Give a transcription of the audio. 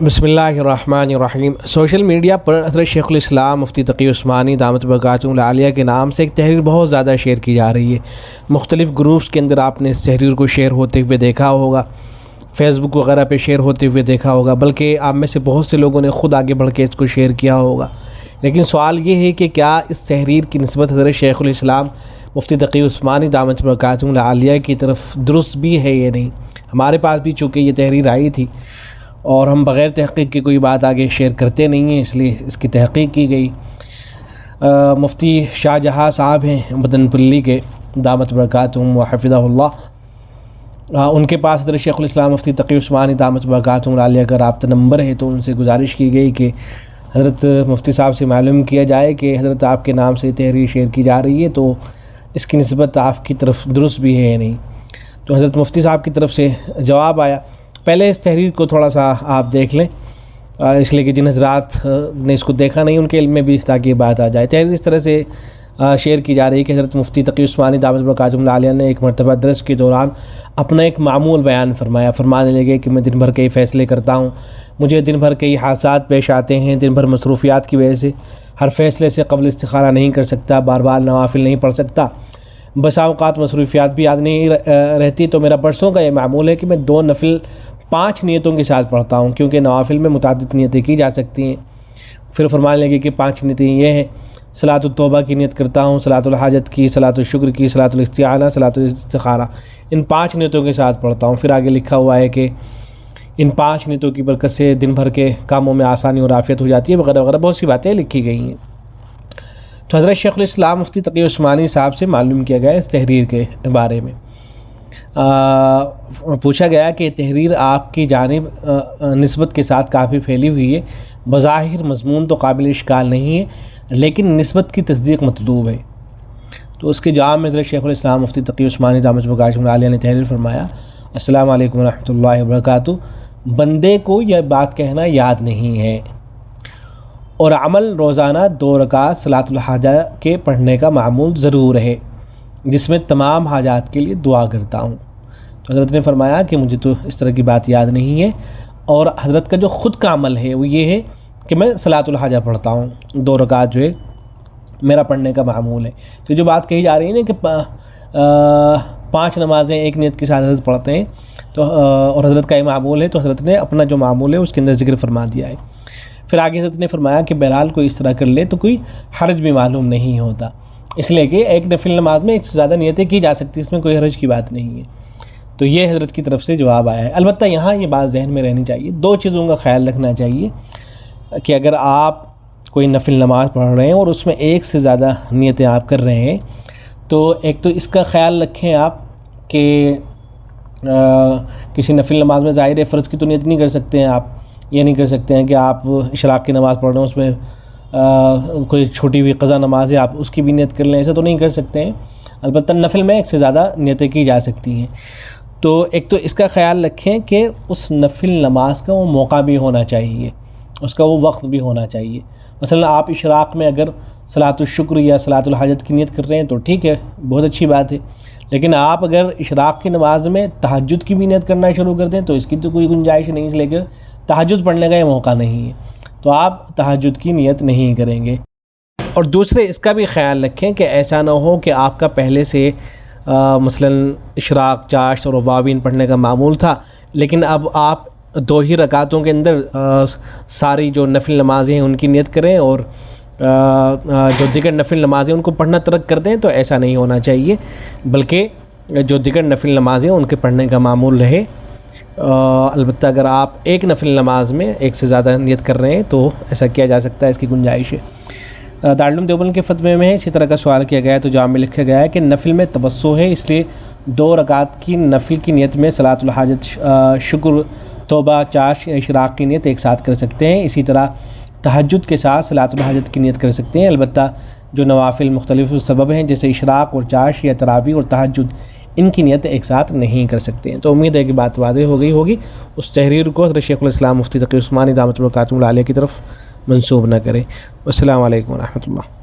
بسم اللہ الرحمن الرحیم۔ سوشل میڈیا پر حضرت شیخ الاسلام مفتی تقی عثمانی دامت برکاتہ العالیہ کے نام سے ایک تحریر بہت زیادہ شیئر کی جا رہی ہے۔ مختلف گروپس کے اندر آپ نے اس تحریر کو شیئر ہوتے ہوئے دیکھا ہوگا، فیس بک وغیرہ پہ شیئر ہوتے ہوئے دیکھا ہوگا، بلکہ آپ میں سے بہت سے لوگوں نے خود آگے بڑھ کے اس کو شیئر کیا ہوگا۔ لیکن سوال یہ ہے کہ کیا اس تحریر کی نسبت حضرت شیخ الاسلام مفتی تقی عثمانی دامت برکاتہ العالیہ کی طرف درست بھی ہے یا نہیں؟ ہمارے پاس بھی چونکہ یہ تحریر آئی تھی اور ہم بغیر تحقیق کی کوئی بات آگے شیئر کرتے نہیں ہیں، اس لیے اس کی تحقیق کی گئی۔ مفتی شاہ جہاں صاحب ہیں مدن پلی کے دامت برکاتہم و حفظہ اللہ، ان کے پاس حضرت شیخ الاسلام مفتی تقی عثمانی دامت برکاتہم العالیہ کا رابطہ نمبر ہے، تو ان سے گزارش کی گئی کہ حضرت مفتی صاحب سے معلوم کیا جائے کہ حضرت آپ کے نام سے تحریر شیئر کی جا رہی ہے، تو اس کی نسبت آپ کی طرف درست بھی ہے یا نہیں۔ تو حضرت مفتی صاحب کی طرف سے جواب آیا۔ پہلے اس تحریر کو تھوڑا سا آپ دیکھ لیں، اس لیے کہ جن حضرات نے اس کو دیکھا نہیں ان کے علم میں بھی تاکہ یہ بات آ جائے۔ تحریر اس طرح سے شیئر کی جا رہی ہے کہ حضرت مفتی تقی عثمانی دامت برکاتہم العالیہ نے ایک مرتبہ درس کے دوران اپنا ایک معمول بیان فرمایا۔ فرمانے لگے کہ میں دن بھر کئی فیصلے کرتا ہوں، مجھے دن بھر کئی حادثات پیش آتے ہیں، دن بھر مصروفیات کی وجہ سے ہر فیصلے سے قبل استخارہ نہیں کر سکتا، بار بار نوافل نہیں پڑھ سکتا، بسا اوقات مصروفیات بھی یاد نہیں رہتی، تو میرا برسوں کا یہ معمول ہے کہ میں 2 نفل 5 نیتوں کے ساتھ پڑھتا ہوں، کیونکہ نوافل میں متعدد نیتیں کی جا سکتی ہیں۔ پھر فرمانے لگے کہ 5 نیتیں یہ ہیں: صلاۃ التوبہ کی نیت کرتا ہوں، صلاۃ الحاجت کی، صلاۃ الشکر کی، صلاۃ الاستعانہ، صلاۃ الاستخارہ، ان 5 نیتوں کے ساتھ پڑھتا ہوں۔ پھر آگے لکھا ہوا ہے کہ ان 5 نیتوں کی برکت سے دن بھر کے کاموں میں آسانی اور عافیت ہو جاتی ہے، وغیرہ وغیرہ بہت سی باتیں لکھی گئی ہیں۔ تو حضرت شیخ الاسلام مفتی تقی عثمانی صاحب سے معلوم کیا گیا اس تحریر کے بارے میں۔ پوچھا گیا کہ تحریر آپ کی جانب نسبت کے ساتھ کافی پھیلی ہوئی ہے، بظاہر مضمون تو قابل اشکال نہیں ہے، لیکن نسبت کی تصدیق مطلوب ہے۔ تو اس کے جواب میں حضرت شیخ الاسلام مفتی تقی عثمانی دامت برکاتہم العالیہ نے تحریر فرمایا: السلام علیکم ورحمۃ اللہ وبرکاتہ۔ بندے کو یہ بات کہنا یاد نہیں ہے اور عمل روزانہ 2 رکعت صلاۃ الحاجہ کے پڑھنے کا معمول ضرور ہے، جس میں تمام حاجات کے لیے دعا کرتا ہوں۔ تو حضرت نے فرمایا کہ مجھے تو اس طرح کی بات یاد نہیں ہے، اور حضرت کا جو خود کا عمل ہے وہ یہ ہے کہ میں صلاۃ الحاجہ پڑھتا ہوں، 2 رکعت جو ہے میرا پڑھنے کا معمول ہے۔ تو جو بات کہی جا رہی ہے نا کہ 5 نمازیں ایک نیت کے ساتھ حضرت پڑھتے ہیں، تو اور حضرت کا یہ معمول ہے، تو حضرت نے اپنا جو معمول ہے اس کے اندر ذکر فرما دیا ہے۔ پھر آگے حضرت نے فرمایا کہ بہرحال کوئی اس طرح کر لے تو کوئی حرج بھی معلوم نہیں ہوتا، اس لیے کہ ایک نفل نماز میں 1 سے زیادہ نیتیں کی جا سکتی، اس میں کوئی حرج کی بات نہیں ہے۔ تو یہ حضرت کی طرف سے جواب آیا ہے۔ البتہ یہاں یہ بات ذہن میں رہنی چاہیے، 2 چیزوں کا خیال رکھنا چاہیے کہ اگر آپ کوئی نفل نماز پڑھ رہے ہیں اور اس میں 1 سے زیادہ نیتیں آپ کر رہے ہیں، تو ایک تو اس کا خیال رکھیں آپ کہ کسی نفل نماز میں ظاہر فرض کی تو نیت نہیں کر سکتے ہیں، آپ یہ نہیں کر سکتے ہیں کہ آپ اشراق کی نماز پڑھ رہے ہیں، اس میں کوئی چھوٹی ہوئی قضا نماز ہے آپ اس کی بھی نیت کر لیں، ایسا تو نہیں کر سکتے ہیں۔ البتہ نفل میں 1 سے زیادہ نیتیں کی جا سکتی ہیں۔ تو ایک تو اس کا خیال رکھیں کہ اس نفل نماز کا وہ موقع بھی ہونا چاہیے، اس کا وہ وقت بھی ہونا چاہیے۔ مثلا آپ اشراق میں اگر صلاۃ الشکر یا صلاۃ الحاجت کی نیت کر رہے ہیں تو ٹھیک ہے، بہت اچھی بات ہے، لیکن آپ اگر اشراق کی نماز میں تہجد کی بھی نیت کرنا شروع کر دیں تو اس کی تو کوئی گنجائش نہیں، اس لیے کہ تہجد پڑھنے کا یہ موقع نہیں ہے، تو آپ تہجد کی نیت نہیں کریں گے۔ اور دوسرے اس کا بھی خیال رکھیں کہ ایسا نہ ہو کہ آپ کا پہلے سے مثلا اشراق، چاشت اور اوابین پڑھنے کا معمول تھا، لیکن اب آپ 2 ہی رکعتوں کے اندر ساری جو نفل نمازیں ہیں ان کی نیت کریں اور جو دیگر نفل نمازیں ان کو پڑھنا ترک کر دیں، تو ایسا نہیں ہونا چاہیے، بلکہ جو دیگر نفل نمازیں ان کے پڑھنے کا معمول رہے۔ البتہ اگر آپ ایک نفل نماز میں 1 سے زیادہ نیت کر رہے ہیں تو ایسا کیا جا سکتا ہے، اس کی گنجائش ہے۔ دارالعلوم دیوبند کے فتوے میں اسی طرح کا سوال کیا گیا ہے، تو جواب میں لکھا گیا ہے کہ نفل میں توسع ہے، اس لیے 2 رکعت کی نفل کی نیت میں صلاۃ الحاجت، شکر، توبہ، چاشت یا اشراق کی نیت ایک ساتھ کر سکتے ہیں۔ اسی طرح تہجد کے ساتھ صلاۃ الحاجت کی نیت کر سکتے ہیں، البتہ جو نوافل مختلف سبب ہیں جیسے اشراق اور چاشت یا تراویح اور تہجد، ان کی نیت ایک ساتھ نہیں کر سکتے ہیں۔ تو امید ہے کہ بات واضح ہو گئی ہوگی۔ اس تحریر کو حضرت شیخ الاسلام مفتی تقی عثمانی دامت برکاتہم العالیہ کی طرف منسوب نہ کریں۔ السلام علیکم ورحمۃ اللہ۔